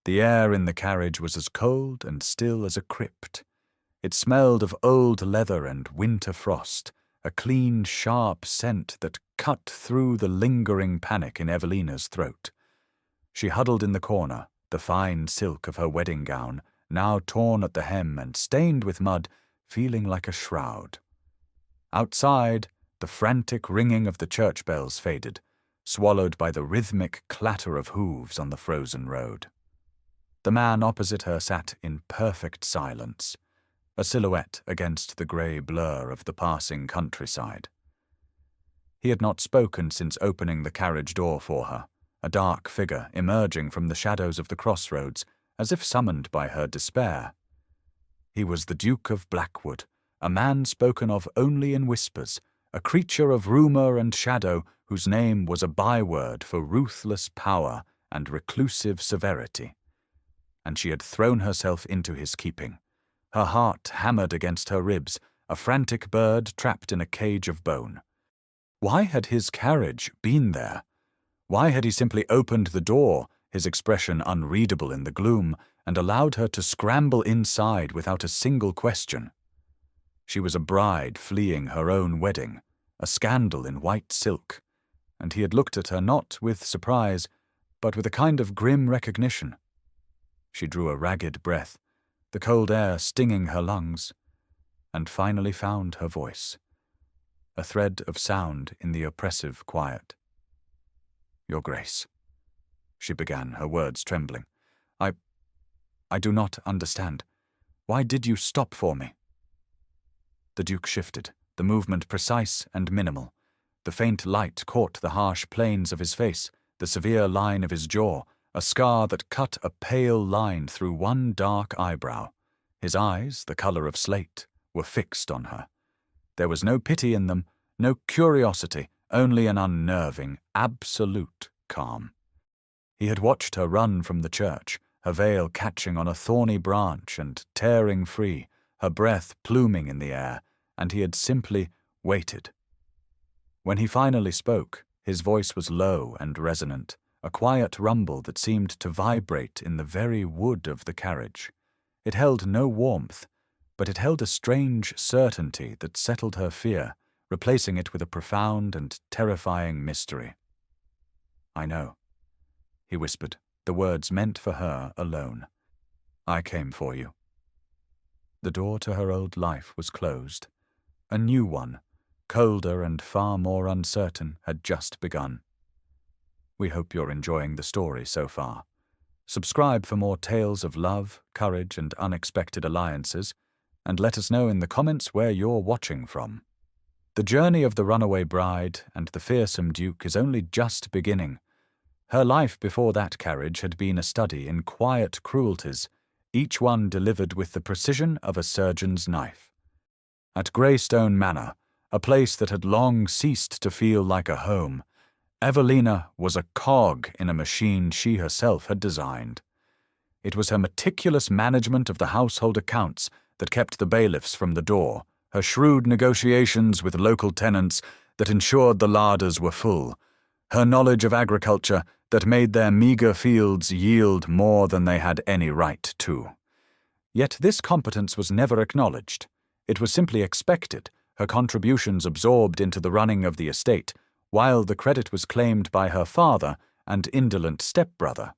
The air in the carriage was as cold and still as a crypt. It smelled of old leather and winter frost, a clean, sharp scent that cut through the lingering panic in Evelina's throat. She huddled in the corner, the fine silk of her wedding gown, now torn at the hem and stained with mud, feeling like a shroud. Outside, the frantic ringing of the church bells faded, swallowed by the rhythmic clatter of hooves on the frozen road. The man opposite her sat in perfect silence, a silhouette against the grey blur of the passing countryside. He had not spoken since opening the carriage door for her, a dark figure emerging from the shadows of the crossroads, as if summoned by her despair. He was the Duke of Blackwood, a man spoken of only in whispers, a creature of rumour and shadow whose name was a byword for ruthless power and reclusive severity. And she had thrown herself into his keeping. Her heart hammered against her ribs, a frantic bird trapped in a cage of bone. Why had his carriage been there? Why had he simply opened the door, his expression unreadable in the gloom, and allowed her to scramble inside without a single question? She was a bride fleeing her own wedding, a scandal in white silk, and he had looked at her not with surprise, but with a kind of grim recognition. She drew a ragged breath, the cold air stinging her lungs, and finally found her voice, a thread of sound in the oppressive quiet. "Your Grace," she began, her words trembling. I do not understand. Why did you stop for me?" The Duke shifted, the movement precise and minimal. The faint light caught the harsh planes of his face, the severe line of his jaw, a scar that cut a pale line through one dark eyebrow. His eyes, the colour of slate, were fixed on her. There was no pity in them, no curiosity, only an unnerving, absolute calm. He had watched her run from the church, her veil catching on a thorny branch and tearing free, her breath pluming in the air, and he had simply waited. When he finally spoke, his voice was low and resonant, a quiet rumble that seemed to vibrate in the very wood of the carriage. It held no warmth, but it held a strange certainty that settled her fear, replacing it with a profound and terrifying mystery. "I know," he whispered, the words meant for her alone. "I came for you." The door to her old life was closed. A new one, colder and far more uncertain, had just begun. We hope you're enjoying the story so far. Subscribe for more tales of love, courage, and unexpected alliances, and let us know in the comments where you're watching from. The journey of the runaway bride and the fearsome Duke is only just beginning. Her life before that carriage had been a study in quiet cruelties, each one delivered with the precision of a surgeon's knife. At Greystone Manor, a place that had long ceased to feel like a home, Evelina was a cog in a machine she herself had designed. It was her meticulous management of the household accounts that kept the bailiffs from the door, her shrewd negotiations with local tenants that ensured the larders were full, her knowledge of agriculture that made their meagre fields yield more than they had any right to. Yet this competence was never acknowledged. It was simply expected, her contributions absorbed into the running of the estate, while the credit was claimed by her father and indolent stepbrother.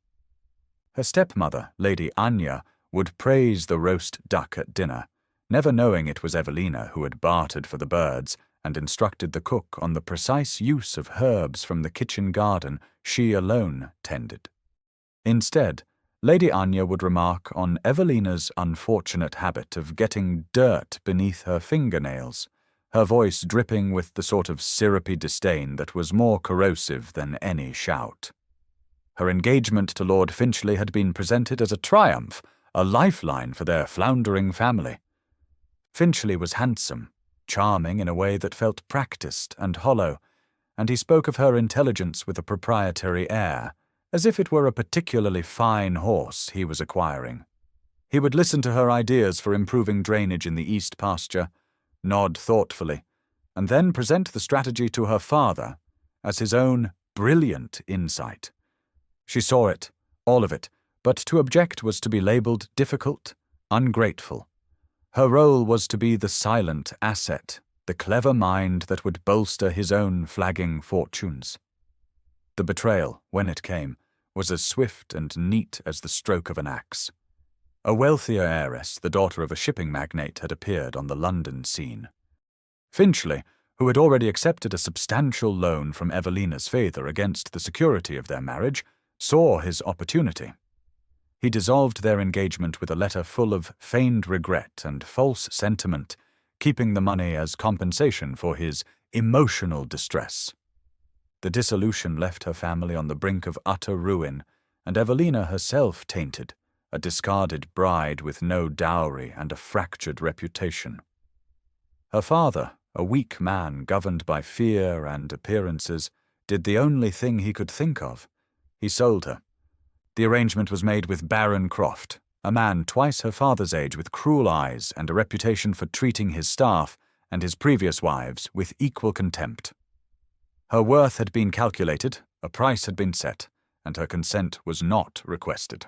Her stepmother, Lady Anya, would praise the roast duck at dinner, never knowing it was Evelina who had bartered for the birds and instructed the cook on the precise use of herbs from the kitchen garden she alone tended. Instead, Lady Anya would remark on Evelina's unfortunate habit of getting dirt beneath her fingernails, her voice dripping with the sort of syrupy disdain that was more corrosive than any shout. Her engagement to Lord Finchley had been presented as a triumph, a lifeline for their floundering family. Finchley was handsome, charming in a way that felt practiced and hollow, and he spoke of her intelligence with a proprietary air, as if it were a particularly fine horse he was acquiring. He would listen to her ideas for improving drainage in the east pasture, nod thoughtfully, and then present the strategy to her father as his own brilliant insight. She saw it, all of it, But to object was to be labelled difficult, ungrateful. Her role was to be the silent asset, the clever mind that would bolster his own flagging fortunes. The betrayal, when it came, was as swift and neat as the stroke of an axe. A wealthier heiress, the daughter of a shipping magnate, had appeared on the London scene. Finchley, who had already accepted a substantial loan from Evelina's father against the security of their marriage, saw his opportunity. He dissolved their engagement with a letter full of feigned regret and false sentiment, keeping the money as compensation for his emotional distress. The dissolution left her family on the brink of utter ruin, and Evelina herself tainted, a discarded bride with no dowry and a fractured reputation. Her father, a weak man governed by fear and appearances, did the only thing he could think of. He sold her. The arrangement was made with Baron Croft, a man twice her father's age with cruel eyes and a reputation for treating his staff and his previous wives with equal contempt. Her worth had been calculated, a price had been set, and her consent was not requested.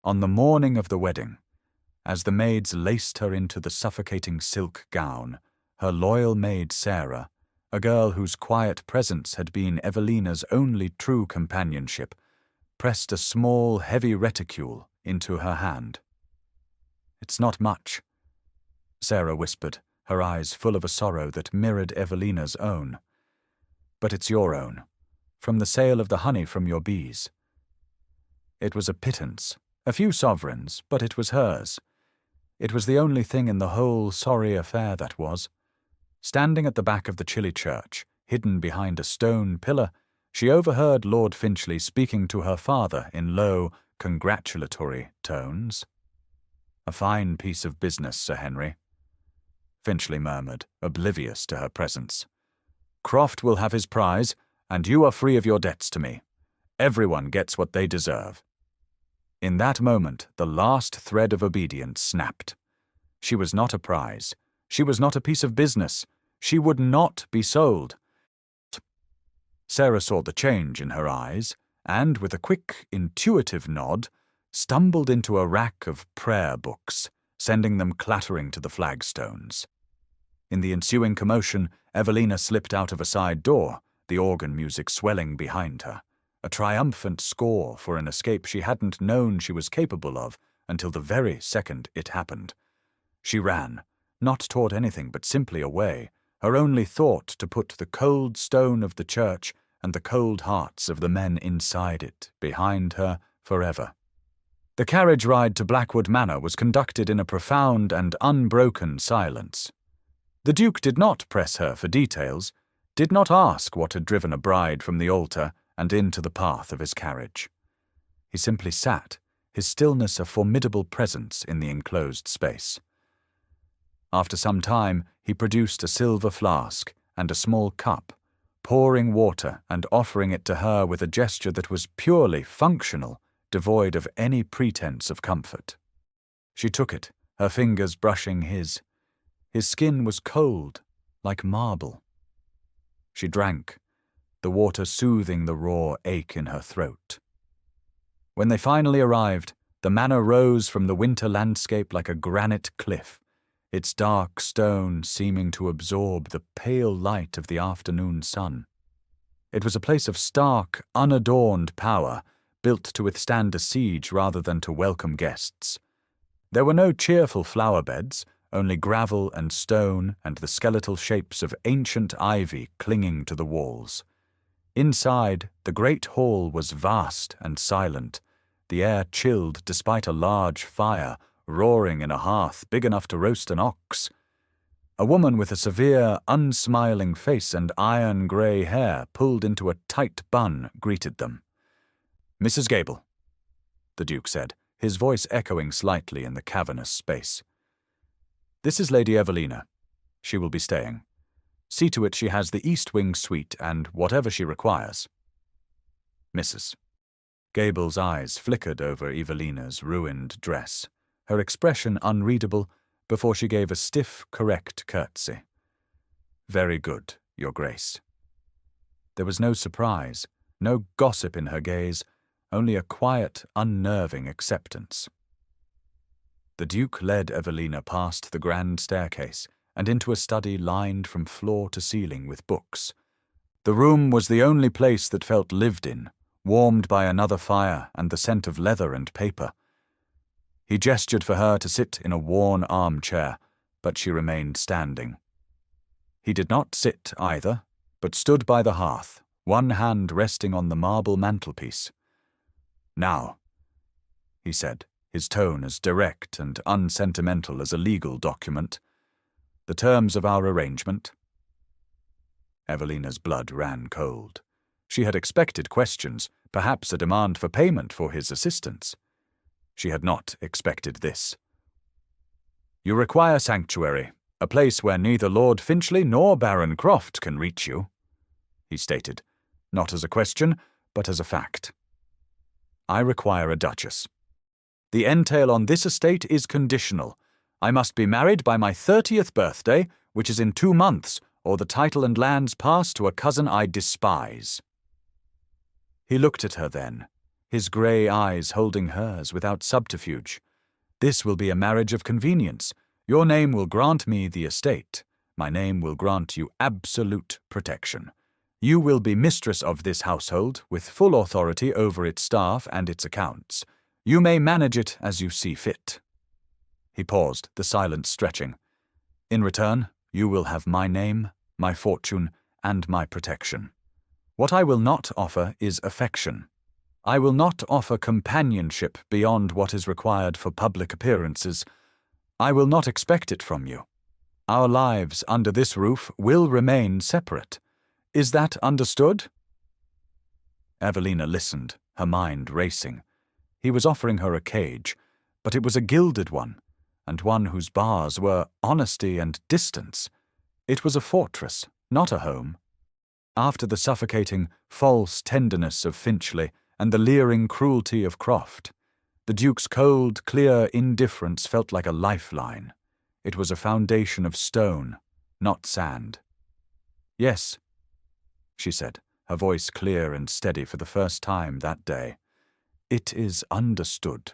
On the morning of the wedding, as the maids laced her into the suffocating silk gown, her loyal maid Sarah, a girl whose quiet presence had been Evelina's only true companionship, pressed a small, heavy reticule into her hand. "It's not much," Sarah whispered, her eyes full of a sorrow that mirrored Evelina's own. "But it's your own, from the sale of the honey from your bees." It was a pittance, a few sovereigns, but it was hers. It was the only thing in the whole sorry affair that was. Standing at the back of the chilly church, hidden behind a stone pillar, she overheard Lord Finchley speaking to her father in low, congratulatory tones. "A fine piece of business, Sir Henry," Finchley murmured, oblivious to her presence. "Croft will have his prize, and you are free of your debts to me. Everyone gets what they deserve." In that moment, the last thread of obedience snapped. She was not a prize. She was not a piece of business. She would not be sold. Sarah saw the change in her eyes, and, with a quick, intuitive nod, stumbled into a rack of prayer books, sending them clattering to the flagstones. In the ensuing commotion, Evelina slipped out of a side door, the organ music swelling behind her, a triumphant score for an escape she hadn't known she was capable of until the very second it happened. She ran, not toward anything but simply away, her only thought to put the cold stone of the church and the cold hearts of the men inside it behind her forever. The carriage ride to Blackwood Manor was conducted in a profound and unbroken silence. The Duke did not press her for details, did not ask what had driven a bride from the altar and into the path of his carriage. He simply sat, his stillness a formidable presence in the enclosed space. After some time, he produced a silver flask and a small cup, pouring water and offering it to her with a gesture that was purely functional, devoid of any pretense of comfort. She took it, her fingers brushing his. His skin was cold, like marble. She drank, the water soothing the raw ache in her throat. When they finally arrived, the manor rose from the winter landscape like a granite cliff, its dark stone seeming to absorb the pale light of the afternoon sun. It was a place of stark, unadorned power, built to withstand a siege rather than to welcome guests. There were no cheerful flower beds, only gravel and stone and the skeletal shapes of ancient ivy clinging to the walls. Inside, the great hall was vast and silent, the air chilled despite a large fire roaring in a hearth big enough to roast an ox. A woman with a severe, unsmiling face and iron-grey hair pulled into a tight bun greeted them. "Mrs. Gable," the Duke said, his voice echoing slightly in the cavernous space. "This is Lady Evelina. She will be staying. See to it she has the East Wing suite and whatever she requires." "Mrs." Gable's eyes flickered over Evelina's ruined dress, her expression unreadable, before she gave a stiff, correct curtsy. "Very good, Your Grace." There was no surprise, no gossip in her gaze, only a quiet, unnerving acceptance. The Duke led Evelina past the grand staircase and into a study lined from floor to ceiling with books. The room was the only place that felt lived in, warmed by another fire and the scent of leather and paper. He gestured for her to sit in a worn armchair, but she remained standing. He did not sit either, but stood by the hearth, one hand resting on the marble mantelpiece. "Now," he said, his tone as direct and unsentimental as a legal document, "the terms of our arrangement." Evelina's blood ran cold. She had expected questions, perhaps a demand for payment for his assistance. She had not expected this. "You require sanctuary, a place where neither Lord Finchley nor Baron Croft can reach you," he stated, not as a question, but as a fact. "I require a duchess. The entail on this estate is conditional. I must be married by my 30th birthday, which is in 2 months, or the title and lands pass to a cousin I despise." He looked at her then, his grey eyes holding hers without subterfuge. "This will be a marriage of convenience. Your name will grant me the estate. My name will grant you absolute protection. You will be mistress of this household, with full authority over its staff and its accounts. You may manage it as you see fit." He paused, the silence stretching. "In return, you will have my name, my fortune, and my protection. What I will not offer is affection. I will not offer companionship beyond what is required for public appearances. I will not expect it from you. Our lives under this roof will remain separate. Is that understood?" Evelina listened, her mind racing. He was offering her a cage, but it was a gilded one, and one whose bars were honesty and distance. It was a fortress, not a home. After the suffocating, false tenderness of Finchley and the leering cruelty of Croft, the Duke's cold, clear indifference felt like a lifeline. It was a foundation of stone, not sand. "Yes," she said, her voice clear and steady for the first time that day. "It is understood."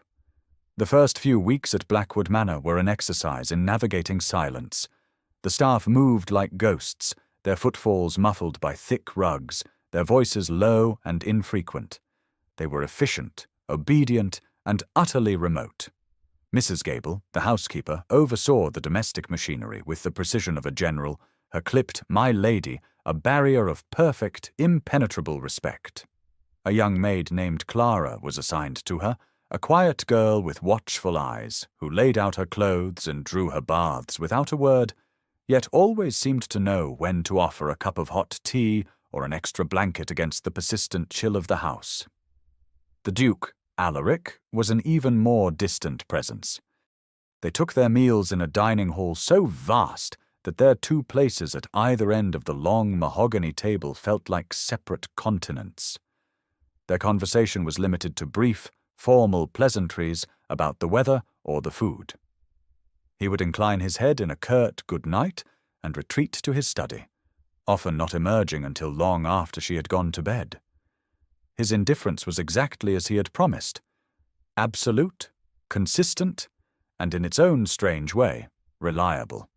The first few weeks at Blackwood Manor were an exercise in navigating silence. The staff moved like ghosts, their footfalls muffled by thick rugs, their voices low and infrequent. They were efficient, obedient, and utterly remote. Mrs. Gable, the housekeeper, oversaw the domestic machinery with the precision of a general, her clipped "my lady" a barrier of perfect, impenetrable respect. A young maid named Clara was assigned to her, a quiet girl with watchful eyes, who laid out her clothes and drew her baths without a word, yet always seemed to know when to offer a cup of hot tea or an extra blanket against the persistent chill of the house. The Duke, Alaric, was an even more distant presence. They took their meals in a dining hall so vast that their 2 places at either end of the long mahogany table felt like separate continents. Their conversation was limited to brief, formal pleasantries about the weather or the food. He would incline his head in a curt good night and retreat to his study, often not emerging until long after she had gone to bed. His indifference was exactly as he had promised: absolute, consistent, and in its own strange way, reliable.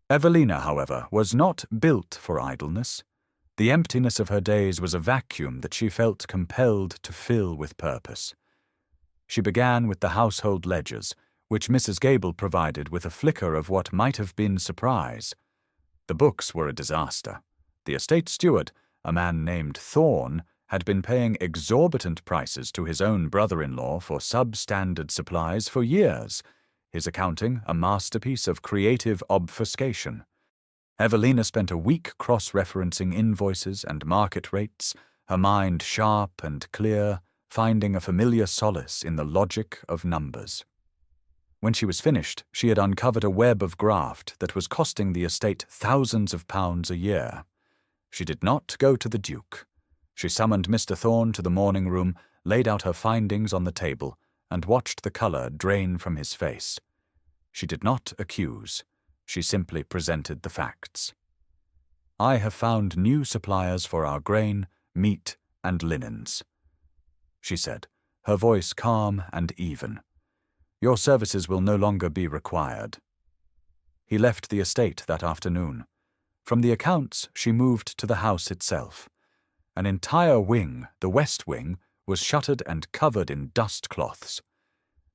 Evelina, however, was not built for idleness. The emptiness of her days was a vacuum that she felt compelled to fill with purpose. She began with the household ledgers, which Mrs. Gable provided with a flicker of what might have been surprise. The books were a disaster. The estate steward, a man named Thorne, had been paying exorbitant prices to his own brother-in-law for substandard supplies for years, his accounting a masterpiece of creative obfuscation. Evelina spent a week cross-referencing invoices and market rates, her mind sharp and clear, finding a familiar solace in the logic of numbers. When she was finished, she had uncovered a web of graft that was costing the estate thousands of pounds a year. She did not go to the Duke. She summoned Mr. Thorne to the morning room, laid out her findings on the table, and watched the colour drain from his face. She did not accuse. She simply presented the facts. "I have found new suppliers for our grain, meat, and linens." she said, her voice calm and even. "Your services will no longer be required." He left the estate that afternoon. From the accounts, she moved to the house itself. An entire wing, the west wing, was shuttered and covered in dust cloths.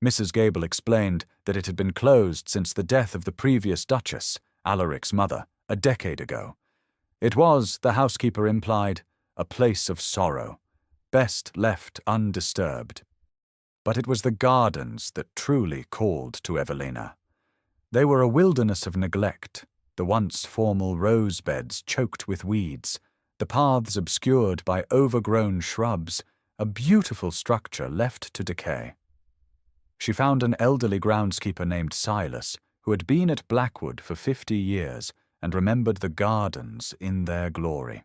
Mrs. Gable explained that it had been closed since the death of the previous Duchess, Alaric's mother, a decade ago. It was, the housekeeper implied, a place of sorrow, best left undisturbed. But it was the gardens that truly called to Evelina. They were a wilderness of neglect, the once formal rose beds choked with weeds, the paths obscured by overgrown shrubs, a beautiful structure left to decay. She found an elderly groundskeeper named Silas, who had been at Blackwood for 50 years and remembered the gardens in their glory.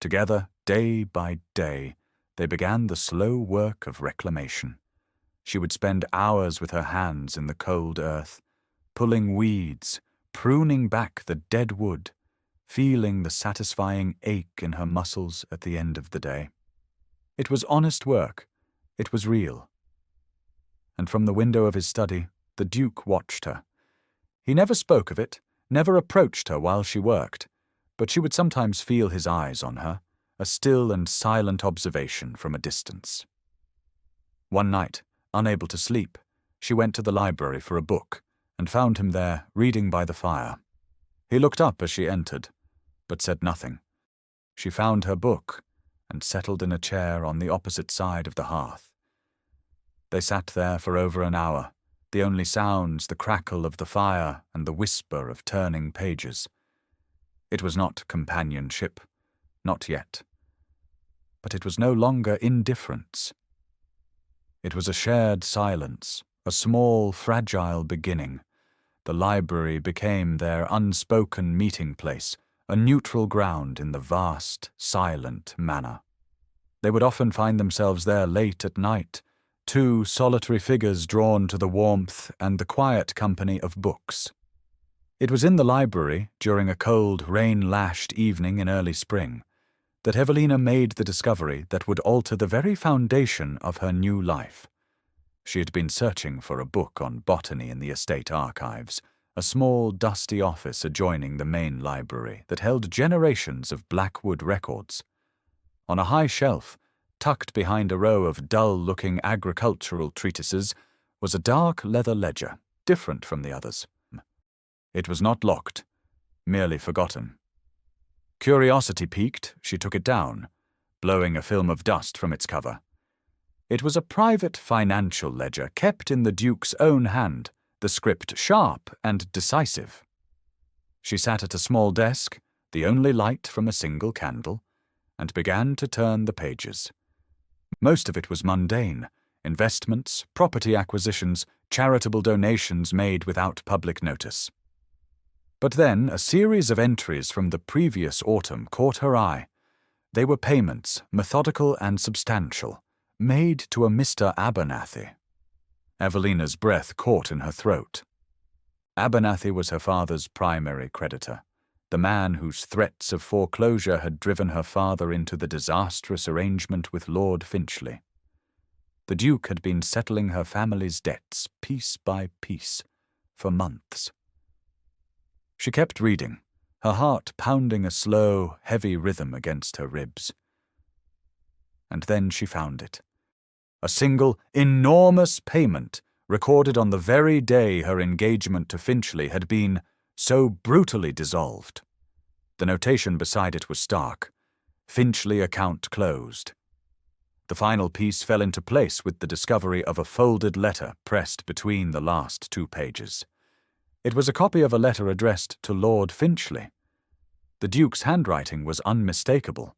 Together, day by day, they began the slow work of reclamation. She would spend hours with her hands in the cold earth, pulling weeds, pruning back the dead wood, feeling the satisfying ache in her muscles at the end of the day. It was honest work. It was real. And from the window of his study, the Duke watched her. He never spoke of it, never approached her while she worked, but she would sometimes feel his eyes on her, a still and silent observation from a distance. One night, unable to sleep, she went to the library for a book and found him there, reading by the fire. He looked up as she entered, but said nothing. She found her book and settled in a chair on the opposite side of the hearth. They sat there for over an hour, the only sounds the crackle of the fire and the whisper of turning pages. It was not companionship, not yet. But it was no longer indifference. It was a shared silence, a small, fragile beginning. The library became their unspoken meeting place, a neutral ground in the vast, silent manor. They would often find themselves there late at night, two solitary figures drawn to the warmth and the quiet company of books. It was in the library, during a cold, rain-lashed evening in early spring, that Evelina made the discovery that would alter the very foundation of her new life. She had been searching for a book on botany in the estate archives, a small, dusty office adjoining the main library that held generations of Blackwood records. On a high shelf, tucked behind a row of dull-looking agricultural treatises, was a dark leather ledger, different from the others. It was not locked, merely forgotten. Curiosity piqued, she took it down, blowing a film of dust from its cover. It was a private financial ledger kept in the Duke's own hand, the script sharp and decisive. She sat at a small desk, the only light from a single candle, and began to turn the pages. Most of it was mundane: investments, property acquisitions, charitable donations made without public notice. But then a series of entries from the previous autumn caught her eye. They were payments, methodical and substantial, made to a Mr. Abernathy. Evelina's breath caught in her throat. Abernathy was her father's primary creditor, the man whose threats of foreclosure had driven her father into the disastrous arrangement with Lord Finchley. The Duke had been settling her family's debts piece by piece for months. She kept reading, her heart pounding a slow, heavy rhythm against her ribs. And then she found it. A single, enormous payment recorded on the very day her engagement to Finchley had been so brutally dissolved. The notation beside it was stark: Finchley account closed. The final piece fell into place with the discovery of a folded letter pressed between the last two pages. It was a copy of a letter addressed to Lord Finchley. The Duke's handwriting was unmistakable.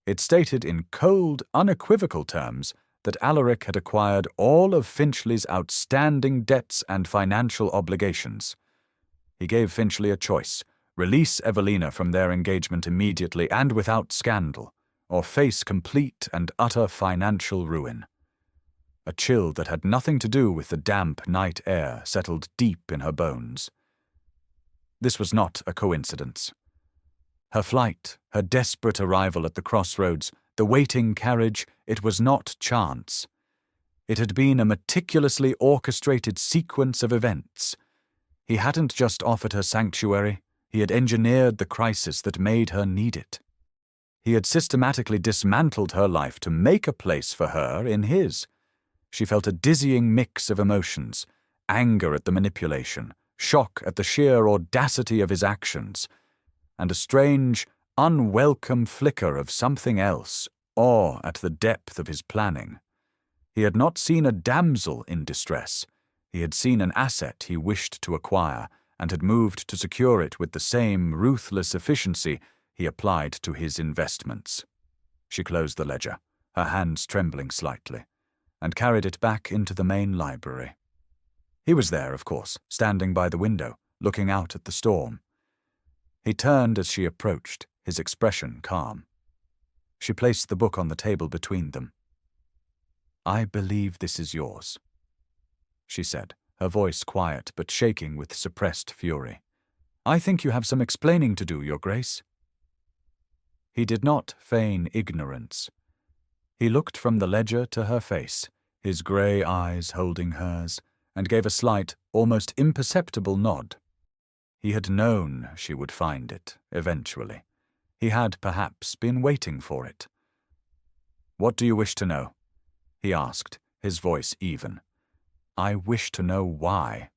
It stated in cold, unequivocal terms that Alaric had acquired all of Finchley's outstanding debts and financial obligations. He gave Finchley a choice: release Evelina from their engagement immediately and without scandal, or face complete and utter financial ruin. A chill that had nothing to do with the damp night air settled deep in her bones. This was not a coincidence. Her flight, her desperate arrival at the crossroads, the waiting carriage, it was not chance. It had been a meticulously orchestrated sequence of events. He hadn't just offered her sanctuary, he had engineered the crisis that made her need it. He had systematically dismantled her life to make a place for her in his. She felt a dizzying mix of emotions, anger at the manipulation, shock at the sheer audacity of his actions, and a strange, unwelcome flicker of something else, awe at the depth of his planning. He had not seen a damsel in distress. He had seen an asset he wished to acquire, and had moved to secure it with the same ruthless efficiency he applied to his investments. She closed the ledger, her hands trembling slightly, and carried it back into the main library. He was there, of course, standing by the window, looking out at the storm. He turned as she approached, his expression calm. She placed the book on the table between them. "I believe this is yours," she said, her voice quiet but shaking with suppressed fury. "I think you have some explaining to do, Your Grace." He did not feign ignorance. He looked from the ledger to her face, his grey eyes holding hers, and gave a slight, almost imperceptible nod. He had known she would find it, eventually. He had, perhaps, been waiting for it. "What do you wish to know?" he asked, his voice even. "I wish to know why,"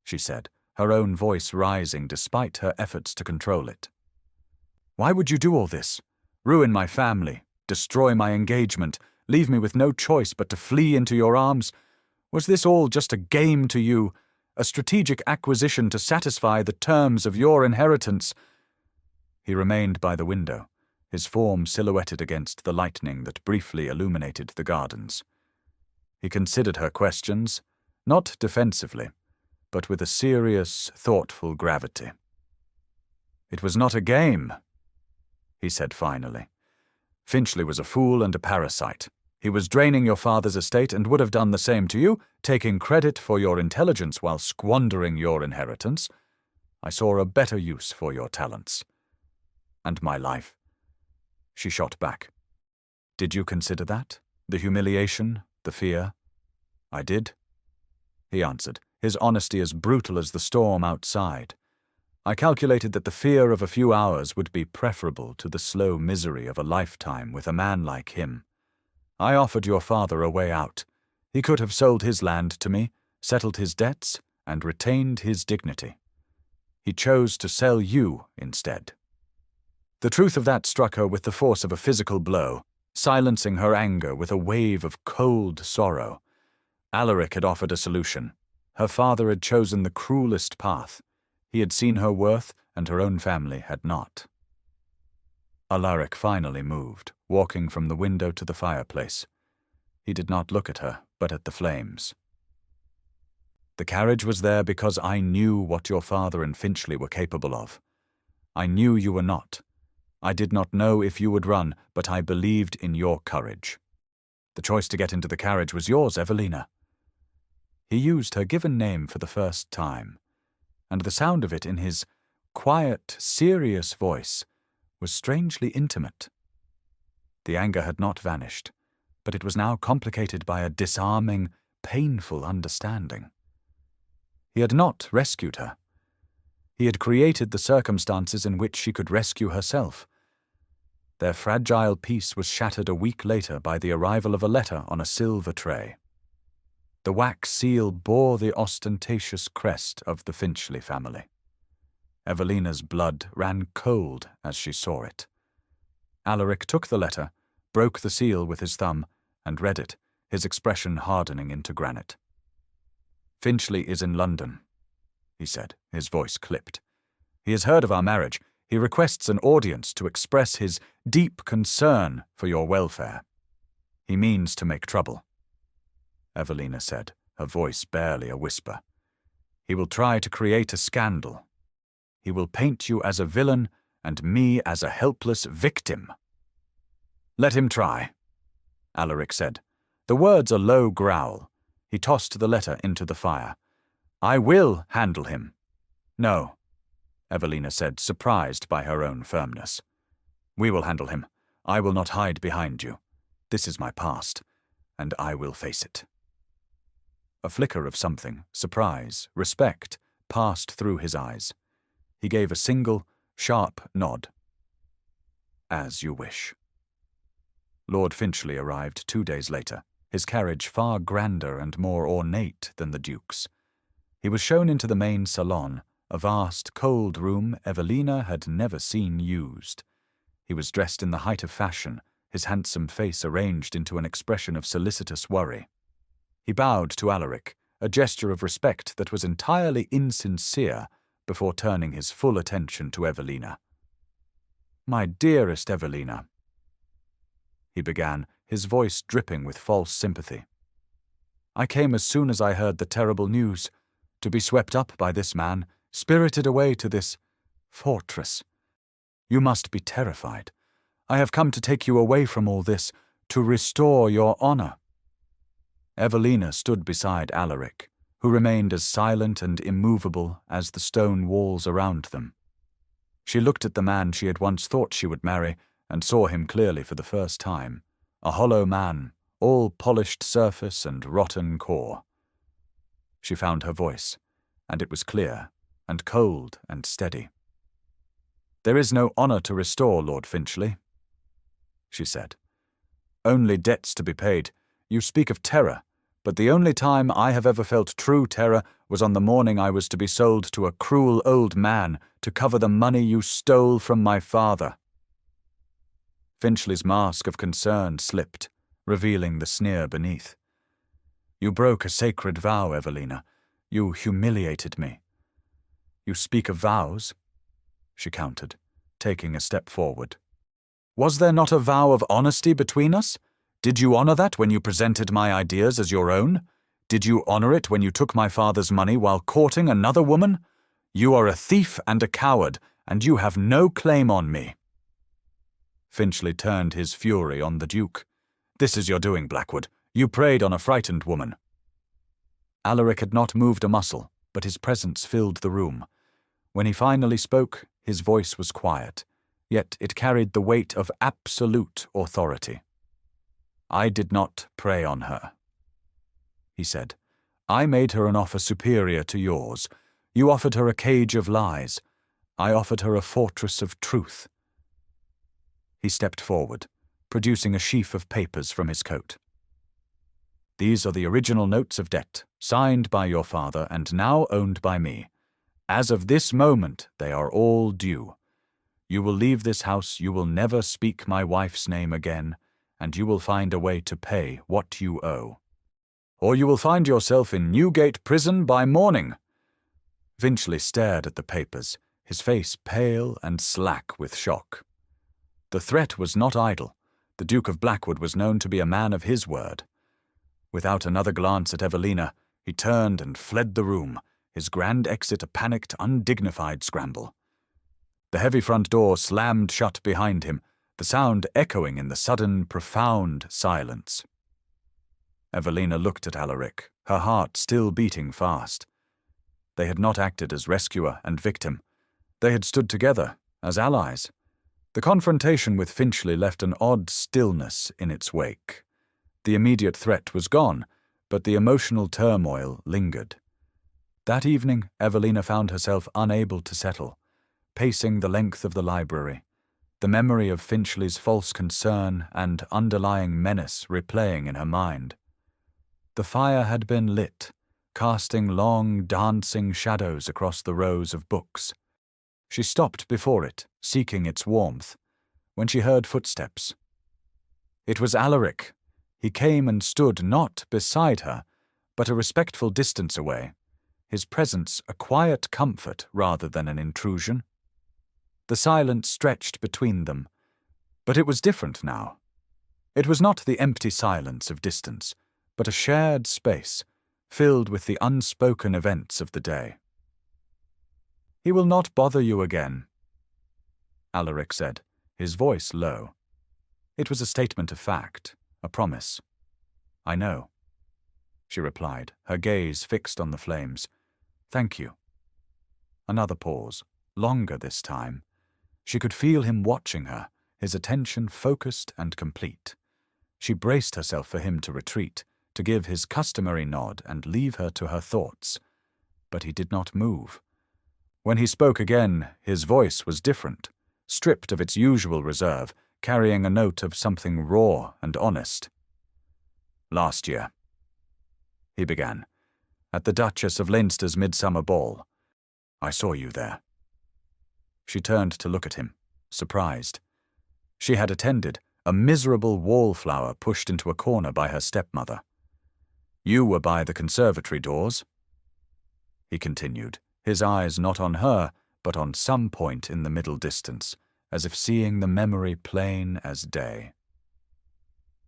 she said, her own voice rising despite her efforts to control it. "Why would you do all this? Ruin my family, destroy my engagement, leave me with no choice but to flee into your arms? Was this all just a game to you, a strategic acquisition to satisfy the terms of your inheritance?" He remained by the window, his form silhouetted against the lightning that briefly illuminated the gardens. He considered her questions, not defensively, but with a serious, thoughtful gravity. "It was not a game," he said finally. "Finchley was a fool and a parasite. He was draining your father's estate and would have done the same to you, taking credit for your intelligence while squandering your inheritance. I saw a better use for your talents. And my life." She shot back. "Did you consider that? The humiliation, the fear?" "I did," he answered, his honesty as brutal as the storm outside. "I calculated that the fear of a few hours would be preferable to the slow misery of a lifetime with a man like him. I offered your father a way out. He could have sold his land to me, settled his debts, and retained his dignity. He chose to sell you instead." The truth of that struck her with the force of a physical blow, silencing her anger with a wave of cold sorrow. Alaric had offered a solution. Her father had chosen the cruelest path. He had seen her worth, and her own family had not. Alaric finally moved, walking from the window to the fireplace. He did not look at her, but at the flames. "The carriage was there because I knew what your father and Finchley were capable of. I knew you were not. I did not know if you would run, but I believed in your courage. The choice to get into the carriage was yours, Evelina." He used her given name for the first time, and the sound of it in his quiet, serious voice was strangely intimate. The anger had not vanished, but it was now complicated by a disarming, painful understanding. He had not rescued her. He had created the circumstances in which she could rescue herself. Their fragile peace was shattered a week later by the arrival of a letter on a silver tray. The wax seal bore the ostentatious crest of the Finchley family. Evelina's blood ran cold as she saw it. Alaric took the letter, broke the seal with his thumb, and read it, his expression hardening into granite. "Finchley is in London," he said, his voice clipped. "He has heard of our marriage. He requests an audience to express his deep concern for your welfare. He means to make trouble," Evelina said, her voice barely a whisper. "He will try to create a scandal. He will paint you as a villain and me as a helpless victim." "Let him try," Alaric said. The words a low growl. He tossed the letter into the fire. "I will handle him." "No," Evelina said, surprised by her own firmness. "We will handle him. I will not hide behind you. This is my past, and I will face it." A flicker of something, surprise, respect, passed through his eyes. He gave a single, sharp nod. "As you wish." Lord Finchley arrived 2 days later, his carriage far grander and more ornate than the Duke's. He was shown into the main salon, a vast, cold room Evelina had never seen used. He was dressed in the height of fashion, his handsome face arranged into an expression of solicitous worry. He bowed to Alaric, a gesture of respect that was entirely insincere, before turning his full attention to Evelina. "My dearest Evelina," he began, his voice dripping with false sympathy. "I came as soon as I heard the terrible news, to be swept up by this man, spirited away to this fortress. You must be terrified. I have come to take you away from all this, to restore your honor." Evelina stood beside Alaric, who remained as silent and immovable as the stone walls around them. She looked at the man she had once thought she would marry, and saw him clearly for the first time, a hollow man, all polished surface and rotten core. She found her voice, and it was clear, and cold and steady. "There is no honor to restore, Lord Finchley," she said. "Only debts to be paid. You speak of terror, but the only time I have ever felt true terror was on the morning I was to be sold to a cruel old man to cover the money you stole from my father." Finchley's mask of concern slipped, revealing the sneer beneath. "You broke a sacred vow, Evelina. You humiliated me." "You speak of vows?" she countered, taking a step forward. "Was there not a vow of honesty between us? Did you honor that when you presented my ideas as your own? Did you honor it when you took my father's money while courting another woman? You are a thief and a coward, and you have no claim on me." Finchley turned his fury on the Duke. "This is your doing, Blackwood. You preyed on a frightened woman." Alaric had not moved a muscle, but his presence filled the room. When he finally spoke, his voice was quiet, yet it carried the weight of absolute authority. "I did not prey on her," he said. "I made her an offer superior to yours. You offered her a cage of lies. I offered her a fortress of truth." He stepped forward, producing a sheaf of papers from his coat. "These are the original notes of debt, signed by your father and now owned by me. As of this moment, they are all due. You will leave this house, you will never speak my wife's name again, and you will find a way to pay what you owe. Or you will find yourself in Newgate Prison by morning." Finchley stared at the papers, his face pale and slack with shock. The threat was not idle. The Duke of Blackwood was known to be a man of his word. Without another glance at Evelina, he turned and fled the room, his grand exit a panicked, undignified scramble. The heavy front door slammed shut behind him, the sound echoing in the sudden, profound silence. Evelina looked at Alaric, her heart still beating fast. They had not acted as rescuer and victim. They had stood together, as allies. The confrontation with Finchley left an odd stillness in its wake. The immediate threat was gone, but the emotional turmoil lingered. That evening, Evelina found herself unable to settle, pacing the length of the library, the memory of Finchley's false concern and underlying menace replaying in her mind. The fire had been lit, casting long, dancing shadows across the rows of books. She stopped before it, seeking its warmth, when she heard footsteps. It was Alaric. He came and stood not beside her, but a respectful distance away, his presence a quiet comfort rather than an intrusion. The silence stretched between them, but it was different now. It was not the empty silence of distance, but a shared space, filled with the unspoken events of the day. "He will not bother you again," Alaric said, his voice low. It was a statement of fact, a promise. "I know," she replied, her gaze fixed on the flames. "Thank you." Another pause, longer this time. She could feel him watching her, his attention focused and complete. She braced herself for him to retreat, to give his customary nod and leave her to her thoughts. But he did not move. When he spoke again, his voice was different, stripped of its usual reserve, carrying a note of something raw and honest. "Last year," he began, "at the Duchess of Leinster's midsummer ball. I saw you there." She turned to look at him, surprised. She had attended a miserable wallflower pushed into a corner by her stepmother. "You were by the conservatory doors," he continued, his eyes not on her, but on some point in the middle distance, as if seeing the memory plain as day.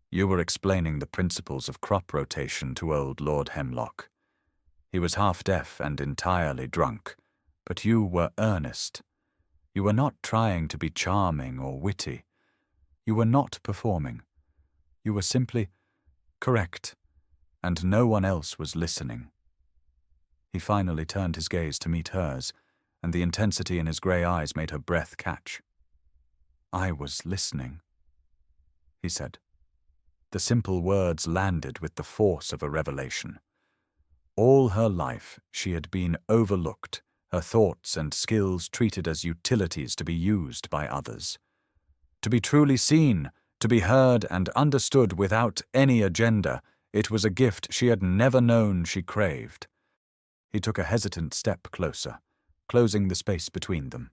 "You were explaining the principles of crop rotation to old Lord Hemlock. He was half-deaf and entirely drunk, but you were earnest. You were not trying to be charming or witty. You were not performing. You were simply correct, and no one else was listening." He finally turned his gaze to meet hers, and the intensity in his grey eyes made her breath catch. "I was listening," he said. The simple words landed with the force of a revelation. All her life she had been overlooked, her thoughts and skills treated as utilities to be used by others. To be truly seen, to be heard and understood without any agenda, it was a gift she had never known she craved. He took a hesitant step closer, closing the space between them.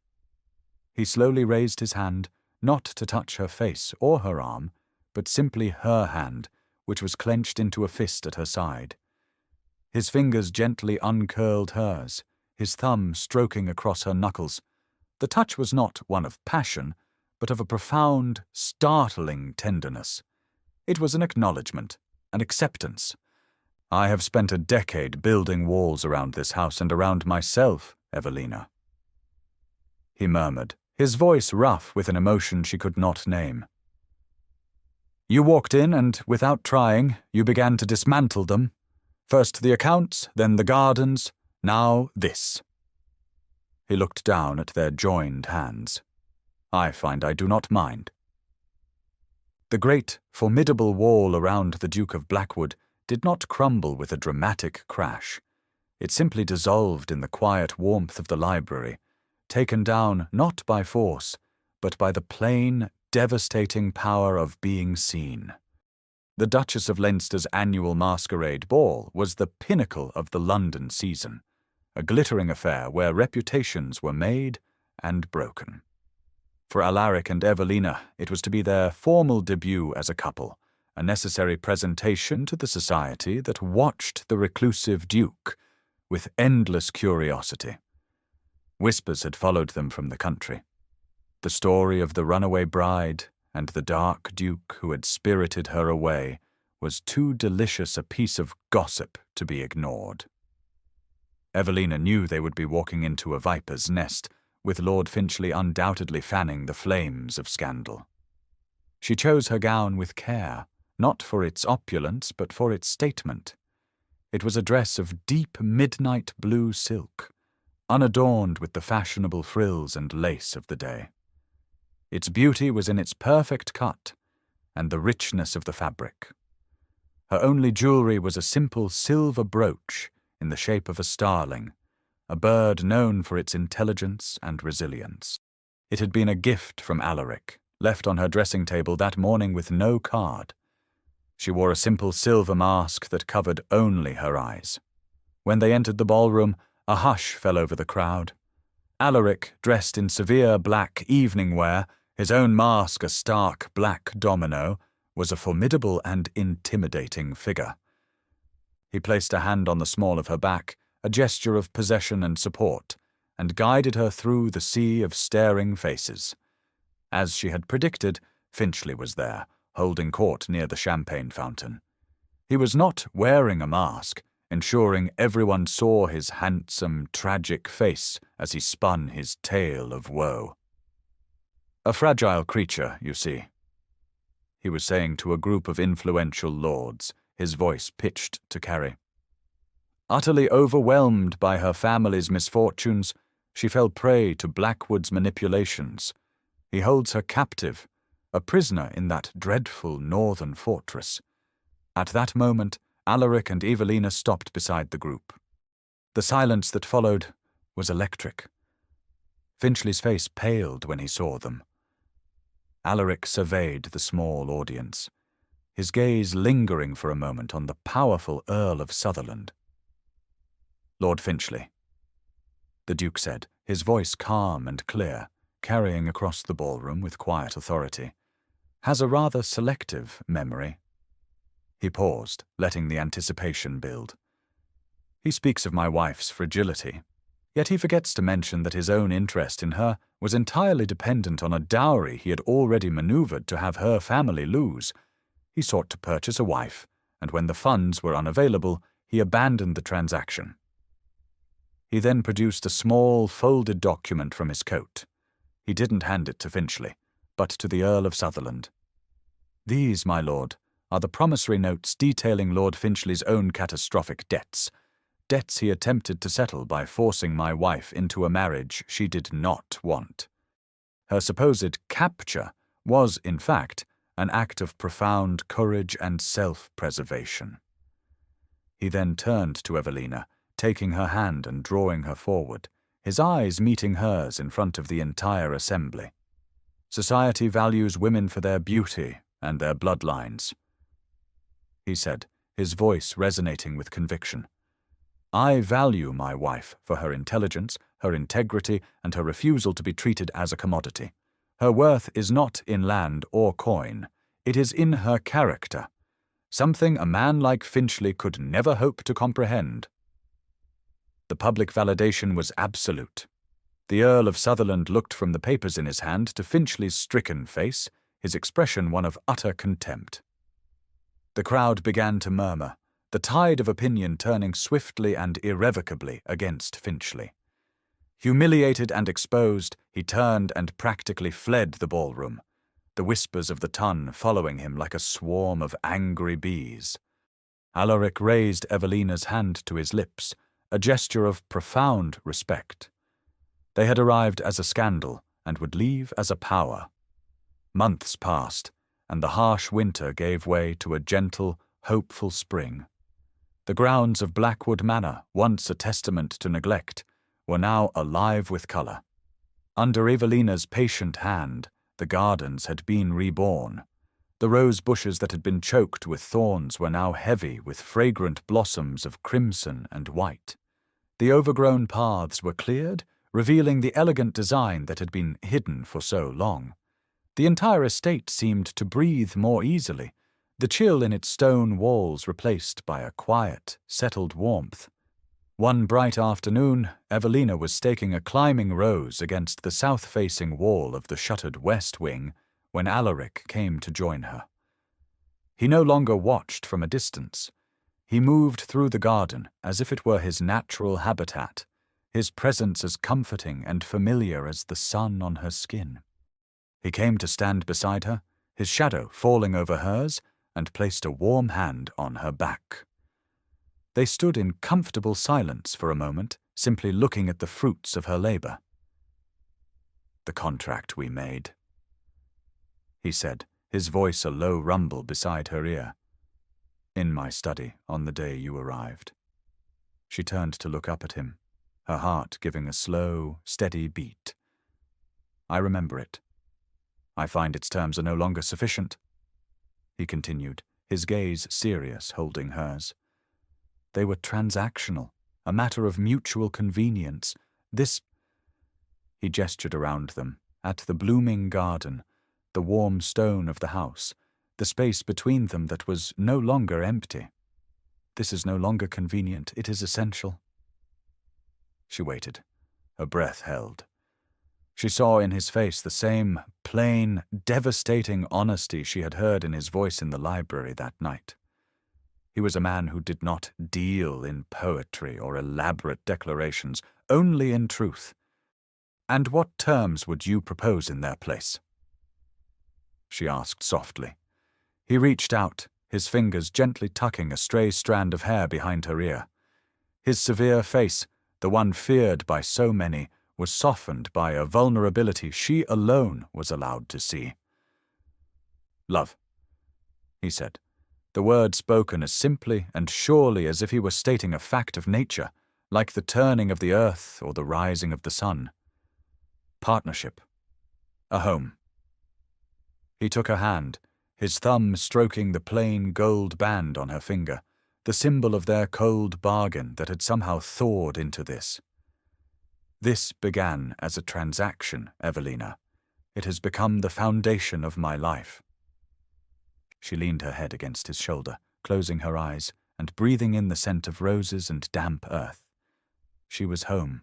He slowly raised his hand, not to touch her face or her arm, but simply her hand, which was clenched into a fist at her side. His fingers gently uncurled hers, his thumb stroking across her knuckles. The touch was not one of passion, but of a profound, startling tenderness. It was an acknowledgement, an acceptance. "I have spent a decade building walls around this house and around myself, Evelina," he murmured, his voice rough with an emotion she could not name. "You walked in and, without trying, you began to dismantle them. First the accounts, then the gardens, now this." He looked down at their joined hands. "I find I do not mind." The great, formidable wall around the Duke of Blackwood did not crumble with a dramatic crash. It simply dissolved in the quiet warmth of the library, taken down not by force, but by the plain, devastating power of being seen. The Duchess of Leinster's annual masquerade ball was the pinnacle of the London season, a glittering affair where reputations were made and broken. For Alaric and Evelina, it was to be their formal debut as a couple, a necessary presentation to the society that watched the reclusive Duke with endless curiosity. Whispers had followed them from the country. The story of the runaway bride and the dark Duke who had spirited her away was too delicious a piece of gossip to be ignored. Evelina knew they would be walking into a viper's nest, with Lord Finchley undoubtedly fanning the flames of scandal. She chose her gown with care, not for its opulence, but for its statement. It was a dress of deep midnight blue silk, unadorned with the fashionable frills and lace of the day. Its beauty was in its perfect cut and the richness of the fabric. Her only jewelry was a simple silver brooch in the shape of a starling, a bird known for its intelligence and resilience. It had been a gift from Alaric, left on her dressing table that morning with no card. She wore a simple silver mask that covered only her eyes. When they entered the ballroom, a hush fell over the crowd. Alaric, dressed in severe black evening wear, his own mask a stark black domino, was a formidable and intimidating figure. He placed a hand on the small of her back, a gesture of possession and support, and guided her through the sea of staring faces. As she had predicted, Finchley was there, holding court near the champagne fountain. He was not wearing a mask, ensuring everyone saw his handsome, tragic face as he spun his tale of woe. "A fragile creature, you see," he was saying to a group of influential lords, his voice pitched to Carrie. Utterly overwhelmed by her family's misfortunes, she fell prey to Blackwood's manipulations. He holds her captive, a prisoner in that dreadful northern fortress. At that moment, Alaric and Evelina stopped beside the group. The silence that followed was electric. Finchley's face paled when he saw them. Alaric surveyed the small audience, his gaze lingering for a moment on the powerful Earl of Sutherland. "Lord Finchley," the Duke said, his voice calm and clear, carrying across the ballroom with quiet authority, "has a rather selective memory." He paused, letting the anticipation build. "He speaks of my wife's fragility, yet he forgets to mention that his own interest in her was entirely dependent on a dowry he had already maneuvered to have her family lose. He sought to purchase a wife, and when the funds were unavailable, he abandoned the transaction." He then produced a small, folded document from his coat. He didn't hand it to Finchley, but to the Earl of Sutherland. "These, my lord, are the promissory notes detailing Lord Finchley's own catastrophic debts he attempted to settle by forcing my wife into a marriage she did not want. Her supposed capture was, in fact, an act of profound courage and self-preservation." He then turned to Evelina, taking her hand and drawing her forward, his eyes meeting hers in front of the entire assembly. "Society values women for their beauty and their bloodlines," he said, his voice resonating with conviction. "I value my wife for her intelligence, her integrity, and her refusal to be treated as a commodity. Her worth is not in land or coin. It is in her character, something a man like Finchley could never hope to comprehend." The public validation was absolute. The Earl of Sutherland looked from the papers in his hand to Finchley's stricken face, his expression one of utter contempt. The crowd began to murmur, the tide of opinion turning swiftly and irrevocably against Finchley. Humiliated and exposed, he turned and practically fled the ballroom, the whispers of the ton following him like a swarm of angry bees. Alaric raised Evelina's hand to his lips, a gesture of profound respect. They had arrived as a scandal and would leave as a power. Months passed, and the harsh winter gave way to a gentle, hopeful spring. The grounds of Blackwood Manor, once a testament to neglect, were now alive with colour. Under Evelina's patient hand, the gardens had been reborn. The rose bushes that had been choked with thorns were now heavy with fragrant blossoms of crimson and white. The overgrown paths were cleared, revealing the elegant design that had been hidden for so long. The entire estate seemed to breathe more easily, the chill in its stone walls replaced by a quiet, settled warmth. One bright afternoon, Evelina was staking a climbing rose against the south-facing wall of the shuttered west wing when Alaric came to join her. He no longer watched from a distance. He moved through the garden as if it were his natural habitat, his presence as comforting and familiar as the sun on her skin. He came to stand beside her, his shadow falling over hers, and placed a warm hand on her back. They stood in comfortable silence for a moment, simply looking at the fruits of her labor. "The contract we made," he said, his voice a low rumble beside her ear. "In my study on the day you arrived." She turned to look up at him, her heart giving a slow, steady beat. "I remember it. I find its terms are no longer sufficient," he continued, his gaze serious, holding hers. "They were transactional, a matter of mutual convenience. This—" He gestured around them, at the blooming garden, the warm stone of the house, the space between them that was no longer empty. "This is no longer convenient, it is essential." She waited, her breath held. She saw in his face the same plain, devastating honesty she had heard in his voice in the library that night. He was a man who did not deal in poetry or elaborate declarations, only in truth. "And what terms would you propose in their place?" she asked softly. He reached out, his fingers gently tucking a stray strand of hair behind her ear. His severe face, the one feared by so many, was softened by a vulnerability she alone was allowed to see. Love, he said, the word spoken as simply and surely as if he were stating a fact of nature, like the turning of the earth or the rising of the sun. Partnership. A home. He took her hand, his thumb stroking the plain gold band on her finger, the symbol of their cold bargain that had somehow thawed into this. This began as a transaction, Evelina. It has become the foundation of my life. She leaned her head against his shoulder, closing her eyes and breathing in the scent of roses and damp earth. She was home.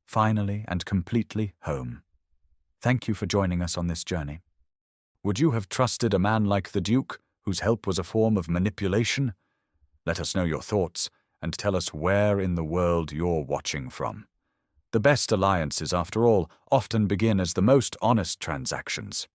Finally and completely home. Thank you for joining us on this journey. Would you have trusted a man like the Duke, whose help was a form of manipulation? Let us know your thoughts, and tell us where in the world you're watching from. The best alliances, after all, often begin as the most honest transactions.